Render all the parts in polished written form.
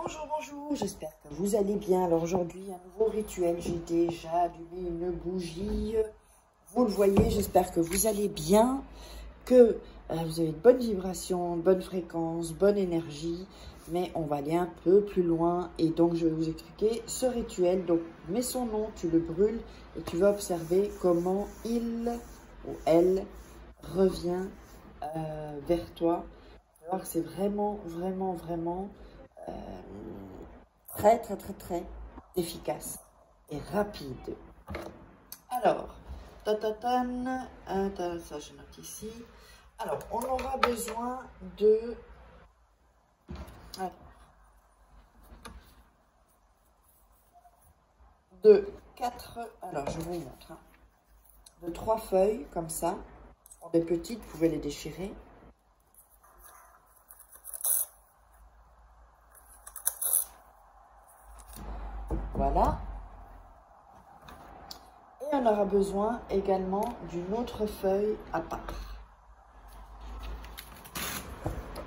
Bonjour, j'espère que vous allez bien. Alors aujourd'hui, un nouveau rituel, j'ai déjà allumé une bougie. Vous le voyez, j'espère que vous allez bien, que vous avez une bonne vibration, une bonne fréquence, bonne énergie. Mais on va aller un peu plus loin et donc je vais vous expliquer ce rituel. Donc mets son nom, tu le brûles et tu vas observer comment il ou elle revient vers toi. Tu vas voir que c'est vraiment très efficace et rapide. Alors, ça je note ici. Alors, on aura besoin de 4, alors je vous montre, hein, de 3 feuilles comme ça. Sont des petites, vous pouvez les déchirer. Voilà. Et on aura besoin également d'une autre feuille à part.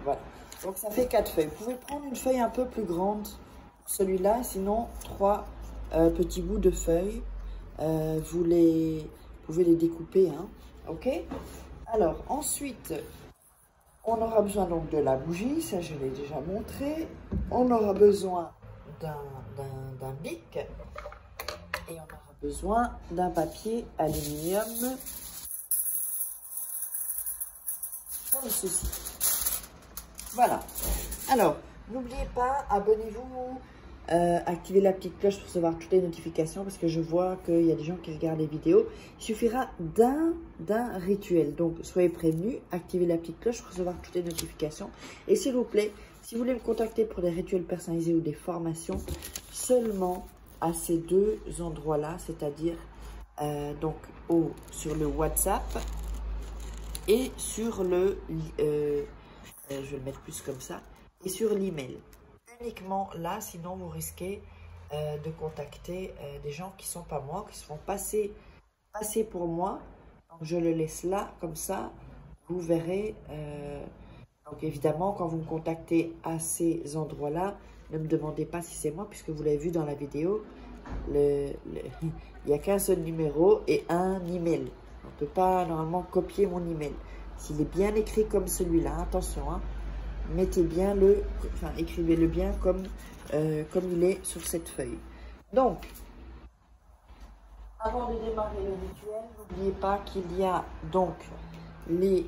Voilà. Donc ça fait 4 feuilles. Vous pouvez prendre une feuille un peu plus grande pour celui-là, sinon 3 petits bouts de feuilles. Vous pouvez les découper, hein. Ok? Alors ensuite, on aura besoin donc de la bougie, ça je l'ai déjà montré. On aura besoin d'un bic et on aura besoin d'un papier aluminium comme ceci. Voilà. Alors, n'oubliez pas, abonnez-vous, activez la petite cloche pour recevoir toutes les notifications parce que je vois qu'il y a des gens qui regardent les vidéos. Il suffira d'un rituel. Donc, soyez prévenus, activez la petite cloche pour recevoir toutes les notifications. Et s'il vous plaît, si vous voulez me contacter pour des rituels personnalisés ou des formations, seulement à ces deux endroits-là, c'est-à-dire donc sur le WhatsApp et sur le... je vais le mettre plus comme ça, et sur l'email. Uniquement là, sinon vous risquez de contacter des gens qui ne sont pas moi, qui se font passer pour moi. Donc je le laisse là, comme ça, vous verrez. Donc évidemment, quand vous me contactez à ces endroits-là, ne me demandez pas si c'est moi, puisque vous l'avez vu dans la vidéo, il n'y a qu'un seul numéro et un email. On ne peut pas normalement copier mon email. S'il est bien écrit comme celui-là, attention, hein, mettez bien écrivez-le bien comme il est sur cette feuille. Donc, avant de démarrer le rituel, n'oubliez pas qu'il y a donc les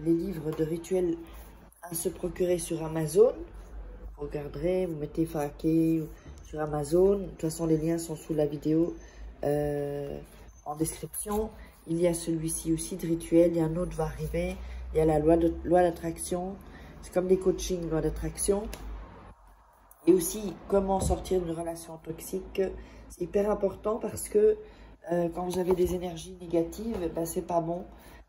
livres de rituels à se procurer sur Amazon. Vous regarderez, vous mettez Faké sur Amazon. De toute façon, les liens sont sous la vidéo en description. Il y a celui-ci aussi de rituel. Il y a un autre va arriver. Il y a la loi d'attraction. C'est comme des coachings, loi d'attraction. Et aussi, comment sortir d'une relation toxique. C'est hyper important parce que quand vous avez des énergies négatives, ben, c'est pas bon.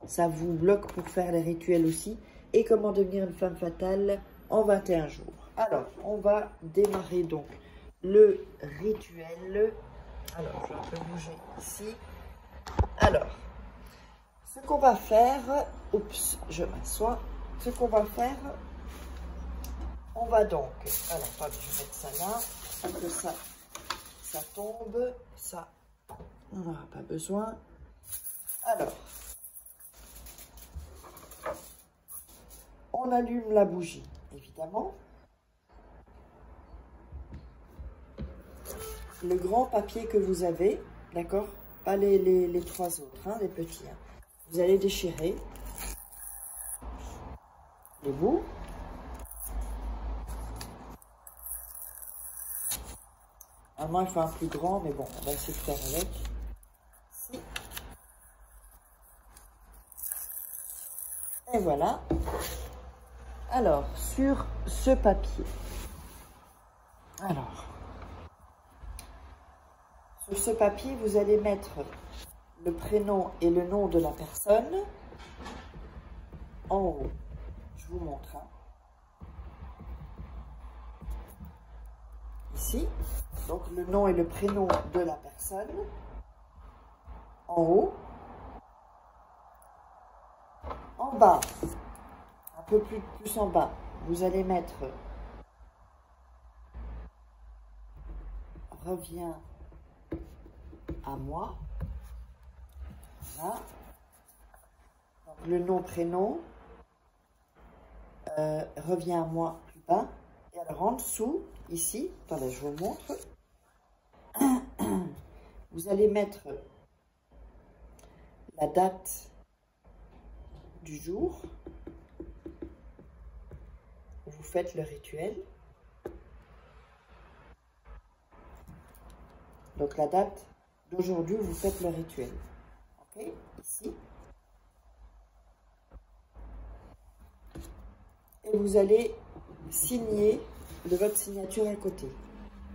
Ça vous bloque pour faire les rituels aussi. Et comment devenir une femme fatale en 21 jours. Alors, on va démarrer donc le rituel. Alors, je vais un peu bouger ici. Alors, ce qu'on va faire, oups, je m'assois. Ce qu'on va faire, on va donc, alors, attendez, je vais mettre ça là, pour que ça tombe, ça, on n'aura pas besoin. Alors, on allume la bougie, évidemment. Le grand papier que vous avez, d'accord? Pas les 3 autres, hein, les petits. Hein. Vous allez déchirer les bouts. Normalement, il faut un plus grand, mais bon, on va essayer de faire avec. Ici. Et voilà. Alors, sur ce papier. Alors, sur ce papier, vous allez mettre le prénom et le nom de la personne en haut. Je vous montre. Hein. Ici, donc le nom et le prénom de la personne en haut. En bas, un peu plus en bas, vous allez mettre revient à moi. Voilà. Donc, le nom, prénom revient à moi plus bas. Et alors en dessous, ici, attendez, je vous montre. Vous allez mettre la date du jour où vous faites le rituel. Donc la date d'aujourd'hui où vous faites le rituel. Ok, ici. Et vous allez signer de votre signature à côté.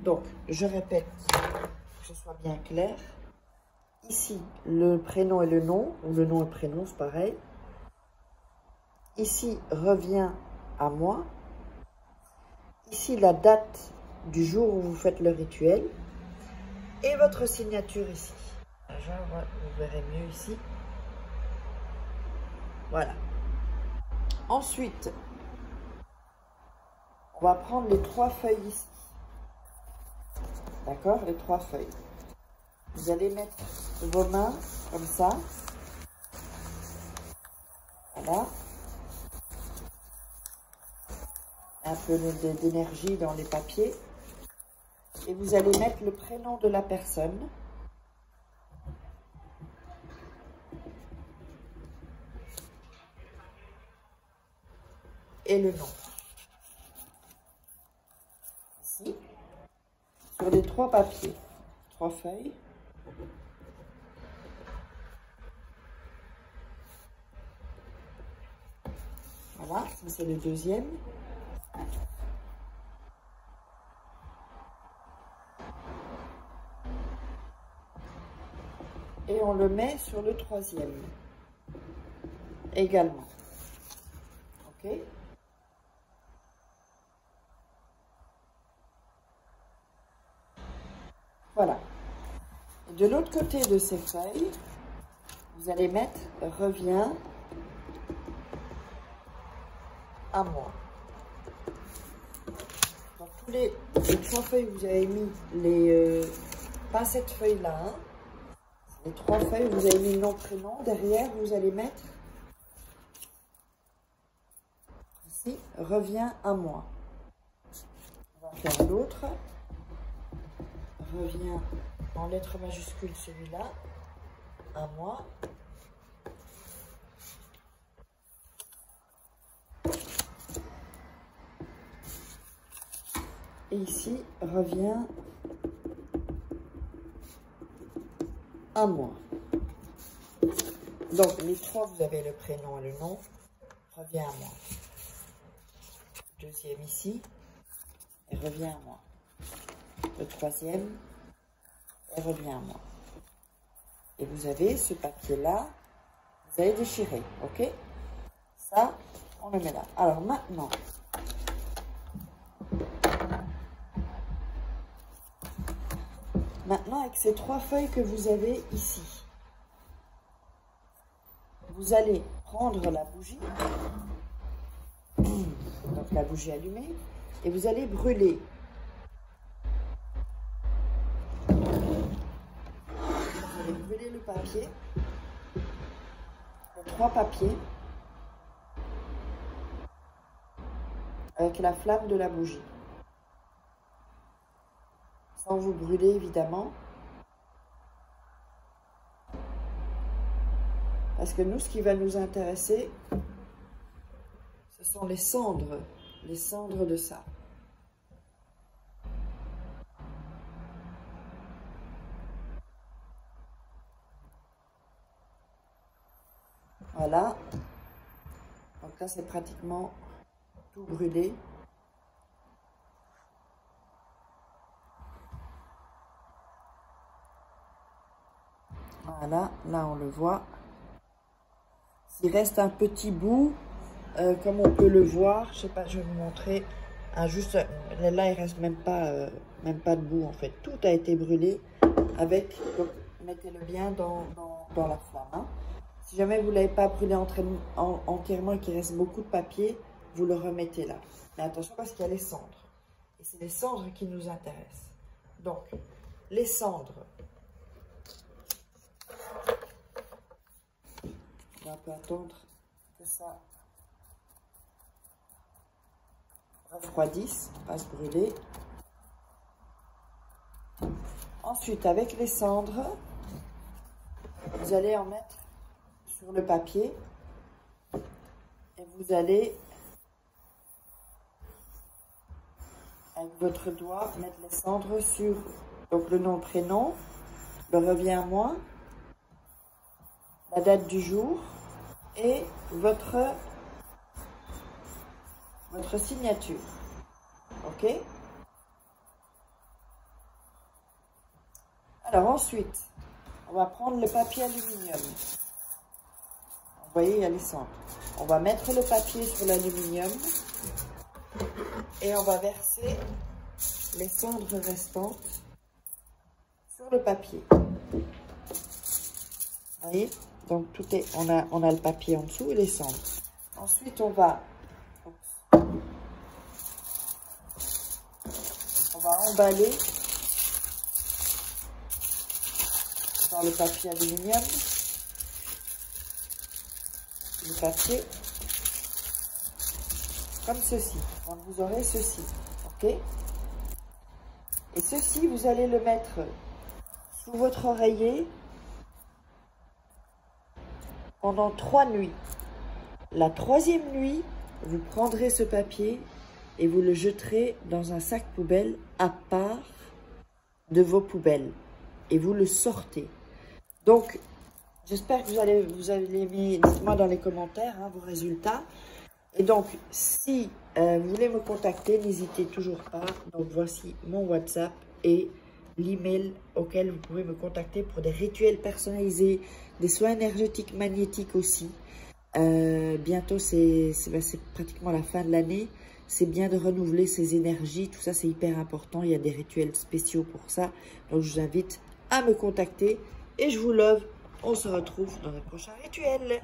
Donc, je répète, que ce soit bien clair. Ici, le prénom et le nom, ou le nom et le prénom, c'est pareil. Ici, revient à moi. Ici, la date du jour où vous faites le rituel. Et votre signature ici. Vous verrez mieux ici. Voilà. Ensuite, on va prendre les 3 feuilles ici. D'accord? Les 3 feuilles. Vous allez mettre vos mains comme ça. Voilà. Un peu d'énergie dans les papiers. Et vous allez mettre le prénom de la personne. Et le nom. Ici. Sur les 3 papiers. 3 feuilles. Voilà, ça c'est le deuxième. Et on le met sur le troisième. Également. Ok? Voilà. Et de l'autre côté de ces feuilles, vous allez mettre « Reviens à moi ». Donc, tous les 3 feuilles, vous avez mis les... pas cette feuille-là, hein. Les 3 feuilles, vous avez mis le nom, prénom. Derrière, vous allez mettre ici « Reviens à moi ». On va faire l'autre. Reviens en lettres majuscules celui-là, à moi. Et ici, reviens à moi. Donc, les 3, vous avez le prénom et le nom. Reviens à moi. Deuxième ici, et reviens à moi. Le troisième, et reviens à moi. Et vous avez ce papier-là, vous allez déchirer, ok? Ça, on le met là. Alors maintenant, avec ces 3 feuilles que vous avez ici, vous allez prendre la bougie, donc la bougie allumée, et vous allez brûler. Vous allez brûler le papier, les 3 papiers, avec la flamme de la bougie. Sans vous brûler, évidemment. Parce que nous, ce qui va nous intéresser, ce sont les cendres de ça. Voilà. Donc là, c'est pratiquement tout brûlé. Voilà, là on le voit. Il reste un petit bout, comme on peut le voir. Je sais pas, je vais vous montrer. Juste là, il reste même pas de bout en fait. Tout a été brûlé avec. Donc, mettez-le bien dans la flamme. Hein. Si jamais vous ne l'avez pas brûlé entièrement et qu'il reste beaucoup de papier, vous le remettez là. Mais attention parce qu'il y a les cendres. Et c'est les cendres qui nous intéressent. Donc, les cendres. On va un peu attendre que ça refroidisse, pas se brûler. Ensuite, avec les cendres, vous allez en mettre sur le papier et vous allez, avec votre doigt, mettre les cendres sur donc le nom, prénom, le revient à moi, la date du jour et votre signature. Ok? Alors ensuite, on va prendre le papier aluminium. Vous voyez, il y a les cendres. On va mettre le papier sur l'aluminium et on va verser les cendres restantes sur le papier. Vous voyez? Donc tout est, on a le papier en dessous et les cendres. Ensuite, on va emballer dans le papier aluminium le papier comme ceci. Donc vous aurez ceci, ok? Et ceci, vous allez le mettre sous votre oreiller pendant 3 nuits. La 3e nuit, vous prendrez ce papier et vous le jeterez dans un sac poubelle à part de vos poubelles. Et vous le sortez. Donc, j'espère que vous allez mis, dites-moi dans les commentaires vos résultats. Et donc, si vous voulez me contacter, n'hésitez toujours pas. Donc, voici mon WhatsApp et l'email auquel vous pouvez me contacter pour des rituels personnalisés, des soins énergétiques magnétiques aussi. Bientôt, c'est pratiquement la fin de l'année. C'est bien de renouveler ses énergies. Tout ça, c'est hyper important. Il y a des rituels spéciaux pour ça. Donc, je vous invite à me contacter. Et je vous love. On se retrouve dans le prochain rituel.